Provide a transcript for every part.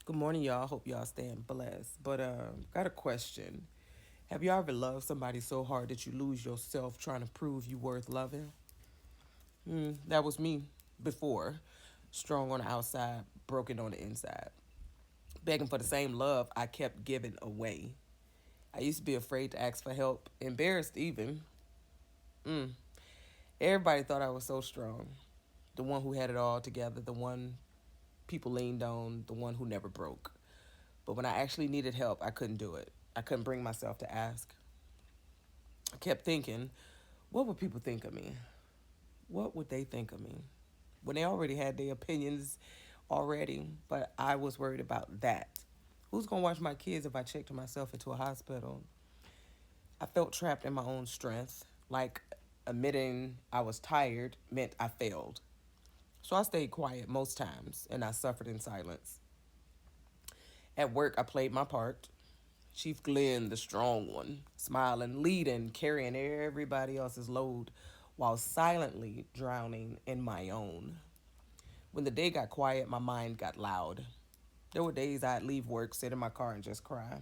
Good morning, y'all. Hope y'all staying blessed. But got a question. Have you ever loved somebody so hard that you lose yourself trying to prove you worth loving? That was me before. Strong on the outside, broken on the inside. Begging for the same love I kept giving away. I used to be afraid to ask for help, embarrassed even. Everybody thought I was so strong. The one who had it all together, the one people leaned on, the one who never broke. But when I actually needed help, I couldn't do it. I couldn't bring myself to ask. I kept thinking, what would people think of me? What would they think of me? When they already had their opinions already, but I was worried about that. Who's gonna watch my kids if I checked myself into a hospital? I felt trapped in my own strength, like admitting I was tired meant I failed. So I stayed quiet most times and I suffered in silence. At work, I played my part. Chief Glenn, the strong one, smiling, leading, carrying everybody else's load while silently drowning in my own. When the day got quiet, my mind got loud. There were days I'd leave work, sit in my car, and just cry.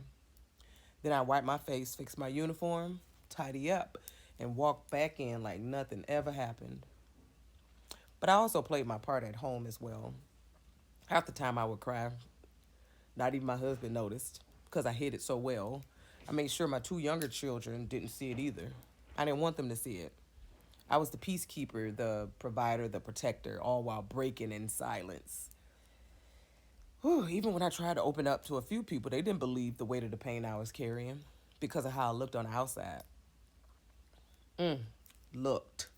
Then I'd wipe my face, fix my uniform, tidy up, and walk back in like nothing ever happened. But I also played my part at home as well. Half the time I would cry. Not even my husband noticed because I hid it so well. I made sure my two younger children didn't see it either. I didn't want them to see it. I was the peacekeeper, the provider, the protector, all while breaking in silence. Whew, even when I tried to open up to a few people, they didn't believe the weight of the pain I was carrying because of how I looked on the outside. Looked.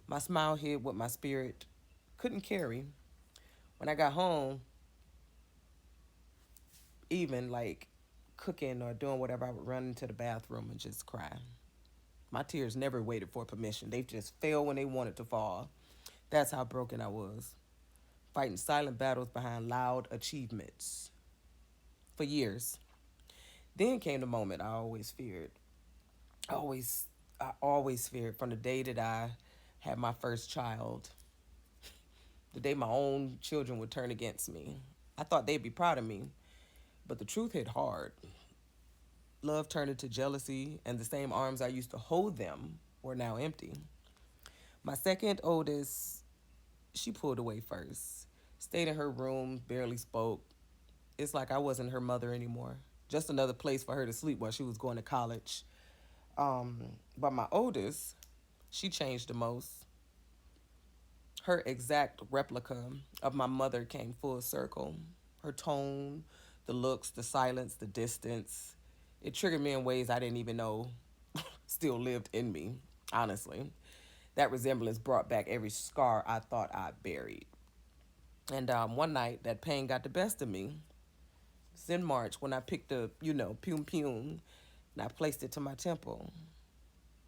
My smile hid what my spirit couldn't carry. When I got home, even like cooking or doing whatever, I would run into the bathroom and just cry. My tears never waited for permission. They just fell when they wanted to fall. That's how broken I was. Fighting silent battles behind loud achievements for years. Then came the moment I always feared. I always I always feared from the day that I had my first child, the day my own children would turn against me. I thought they'd be proud of me, but the truth hit hard. Love turned into jealousy, and the same arms I used to hold them were now empty. My second oldest, she pulled away first, stayed in her room, barely spoke. It's like I wasn't her mother anymore. Just another place for her to sleep while she was going to college. But my oldest, she changed the most. Her exact replica of my mother came full circle. Her tone, the looks, the silence, the distance. It triggered me in ways I didn't even know still lived in me, honestly. That resemblance brought back every scar I thought I'd buried. And one night, that pain got the best of me. It's in March when I picked up, Pum Pum, and I placed it to my temple.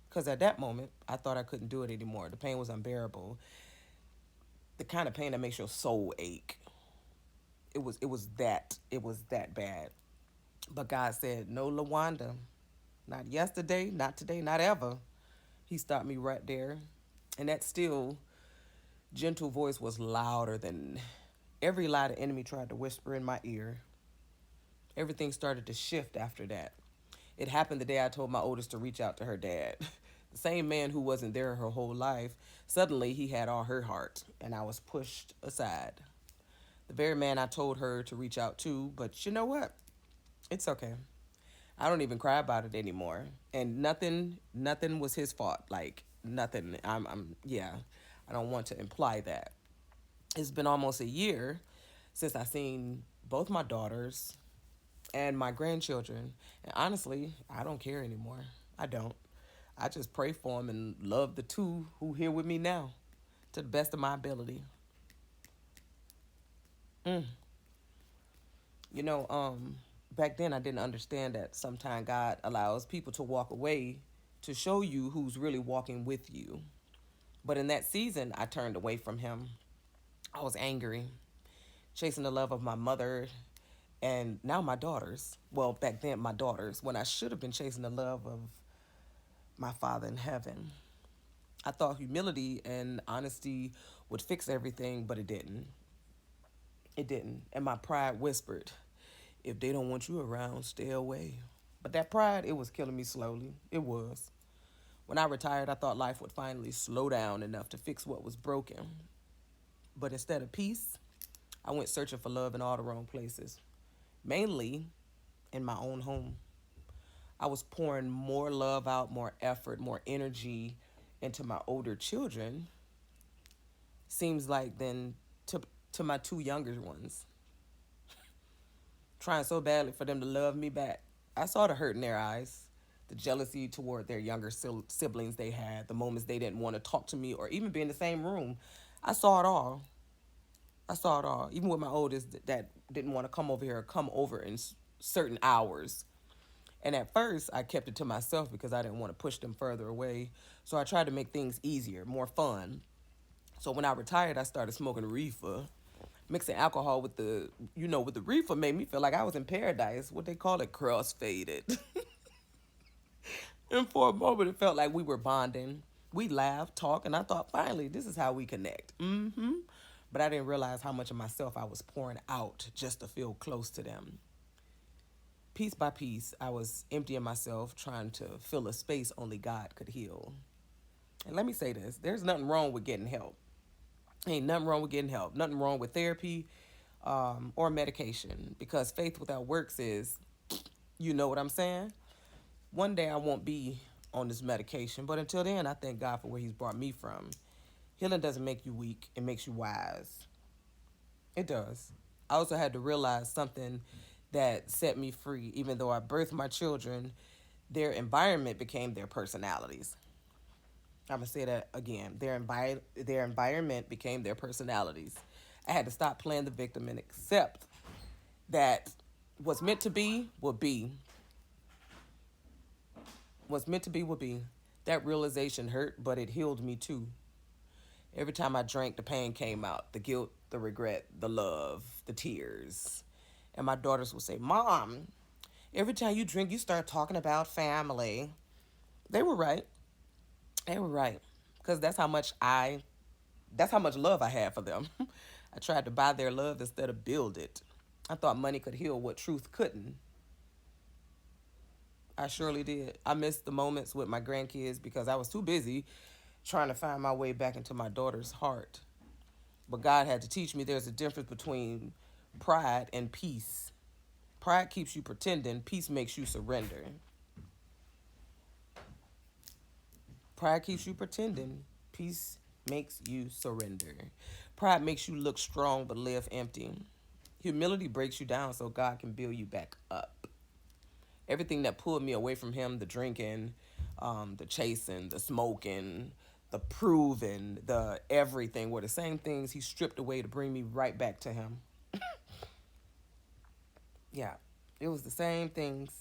Because at that moment, I thought I couldn't do it anymore. The pain was unbearable. The kind of pain that makes your soul ache. It was that bad. But God said, no, Lawanda, not yesterday, not today, not ever. He stopped me right there. And that still gentle voice was louder than every lie the enemy tried to whisper in my ear. Everything started to shift after that. It happened the day I told my oldest to reach out to her dad. The same man who wasn't there her whole life, suddenly he had all her heart, and I was pushed aside. The very man I told her to reach out to, but you know what? It's okay. I don't even cry about it anymore. And nothing was his fault. Like nothing. Yeah. I don't want to imply that. It's been almost a year since I seen both my daughters and my grandchildren. And honestly, I don't care anymore. I don't. I just pray for them and love the two who here with me now to the best of my ability. Mm. You know, back then I didn't understand that sometimes God allows people to walk away to show you who's really walking with you. But in that season, I turned away from him. I was angry, chasing the love of my mother and now my daughters. Well, back then, my daughters, when I should have been chasing the love of my Father in heaven. I thought humility and honesty would fix everything, but it didn't. It didn't. And my pride whispered. If they don't want you around, stay away. But that pride, it was killing me slowly. It was. When I retired, I thought life would finally slow down enough to fix what was broken. But instead of peace, I went searching for love in all the wrong places, mainly in my own home. I was pouring more love out, more effort, more energy into my older children, seems like, than to my two younger ones, trying so badly for them to love me back. I saw the hurt in their eyes, the jealousy toward their younger siblings they had, the moments they didn't want to talk to me or even be in the same room. I saw it all. I saw it all. Even with my oldest that didn't want to come over here or come over in certain hours. And at first, I kept it to myself because I didn't want to push them further away. So I tried to make things easier, more fun. So when I retired, I started smoking reefer. Mixing alcohol with the reefer made me feel like I was in paradise. What they call it, cross-faded. And for a moment, it felt like we were bonding. We laughed, talked, and I thought, finally, this is how we connect. But I didn't realize how much of myself I was pouring out just to feel close to them. Piece by piece, I was emptying myself, trying to fill a space only God could heal. And let me say this, there's nothing wrong with getting help. Ain't nothing wrong with getting help. Nothing wrong with therapy or medication. Because faith without works is, you know what I'm saying? One day I won't be on this medication, but until then, I thank God for where He's brought me from. Healing doesn't make you weak, it makes you wise. It does. I also had to realize something that set me free. Even though I birthed my children, their environment became their personalities. I'm going to say that again. Their environment became their personalities. I had to stop playing the victim and accept that what's meant to be will be. What's meant to be will be. That realization hurt, but it healed me too. Every time I drank, the pain came out, the guilt, the regret, the love, the tears. And my daughters would say, Mom, every time you drink, you start talking about family. They were right. They were right. Because that's how much love I had for them. I tried to buy their love instead of build it. I thought money could heal what truth couldn't. I surely did. I missed the moments with my grandkids because I was too busy trying to find my way back into my daughter's heart. But God had to teach me there's a difference between pride and peace. Pride keeps you pretending, peace makes you surrender. Pride keeps you pretending, peace makes you surrender. Pride makes you look strong but live empty. Humility breaks you down so God can build you back up. Everything that pulled me away from Him, the drinking, the chasing, the smoking, the proving, the everything, were the same things He stripped away to bring me right back to Him. Yeah, it was the same things.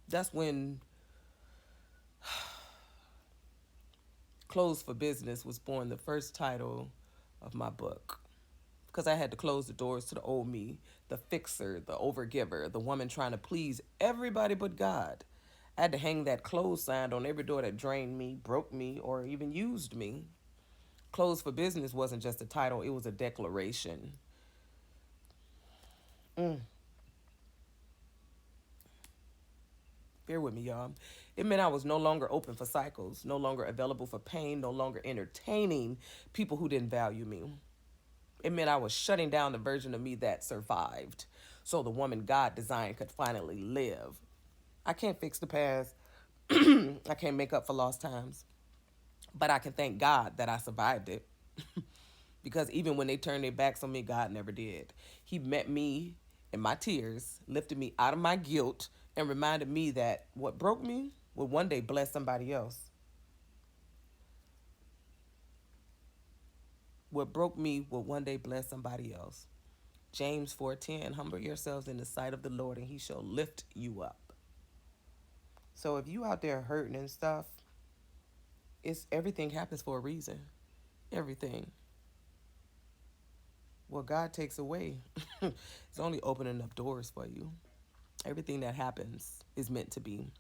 That's when Closed for Business was born, the first title of my book. Because I had to close the doors to the old me, the fixer, the overgiver, the woman trying to please everybody but God. I had to hang that closed sign on every door that drained me, broke me, or even used me. Closed for Business wasn't just a title, it was a declaration. Bear with me, y'all. It meant I was no longer open for cycles, no longer available for pain, no longer entertaining people who didn't value me. It meant I was shutting down the version of me that survived so the woman God designed could finally live. I can't fix the past. I can't make up for lost times. But I can thank God that I survived it. Because even when they turned their backs on me, God never did. He met me in my tears, lifted me out of my guilt, and reminded me that what broke me would one day bless somebody else. What broke me would one day bless somebody else. James 4:10, humble yourselves in the sight of the Lord and He shall lift you up. So if you out there hurting and stuff, it's everything happens for a reason. Everything. What God takes away is only opening up doors for you. Everything that happens is meant to be.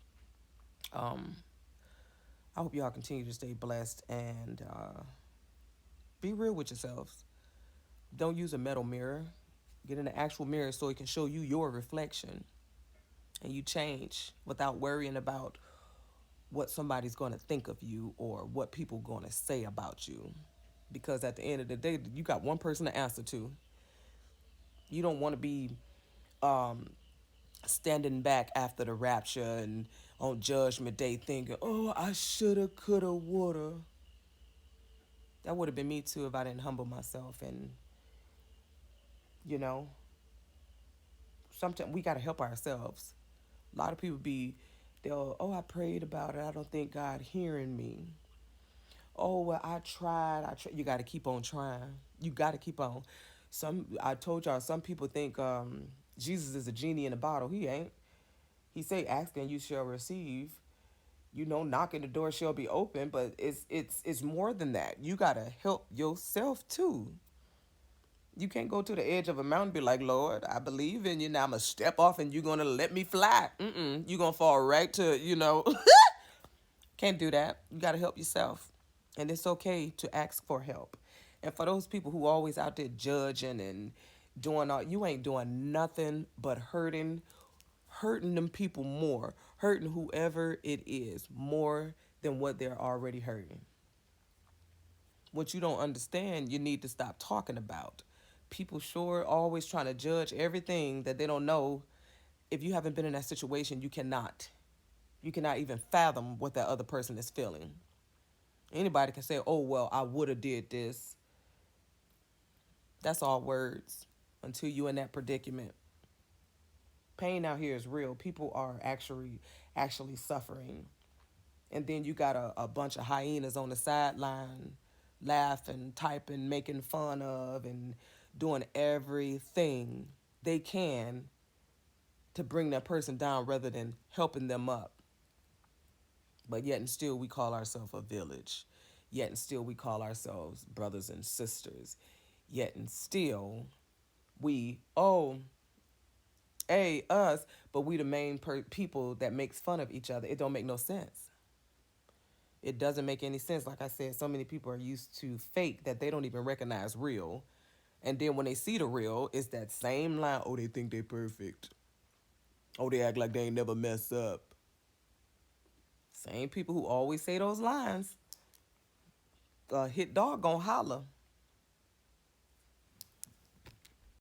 Um, I hope y'all continue to stay blessed and be real with yourselves. Don't use a metal mirror. Get in the actual mirror so it can show you your reflection, and you change without worrying about what somebody's going to think of you or what people going to say about you. Because at the end of the day, you got one person to answer to. You don't want to be um, standing back after the rapture and on Judgment Day thinking, oh, I shoulda, coulda, woulda. That would have been me too if I didn't humble myself. And, you know, sometimes we got to help ourselves. A lot of people they'll, oh, I prayed about it. I don't think God hearing me. Oh, well, I tried. You got to keep on trying. You got to keep on. I told y'all, some people think Jesus is a genie in a bottle. He ain't. He say, ask and you shall receive. Knocking the door shall be open, but it's more than that. You gotta help yourself too. You can't go to the edge of a mountain and be like, Lord, I believe in you. Now I'm gonna step off and you're gonna let me fly. You're gonna fall right to. Can't do that. You gotta help yourself. And it's okay to ask for help. And for those people who always out there judging and doing all, you ain't doing nothing but hurting them people more, hurting whoever it is more than what they're already hurting. What you don't understand, you need to stop talking about. People sure always trying to judge everything that they don't know. If you haven't been in that situation, you cannot. You cannot even fathom what that other person is feeling. Anybody can say, "Oh well, I would have did this." That's all words until you in that predicament. Pain out here is real. People are actually suffering. And then you got a bunch of hyenas on the sideline laughing, typing, making fun of, and doing everything they can to bring that person down rather than helping them up. But yet and still we call ourselves a village. Yet and still we call ourselves brothers and sisters. Yet and still oh, hey, us, but we the main people that makes fun of each other. It don't make no sense. It doesn't make any sense. Like I said, so many people are used to fake that they don't even recognize real. And then when they see the real, it's that same line. Oh, they think they perfect. Oh, they act like they ain't never mess up. Same people who always say those lines. Hit dog gonna holler.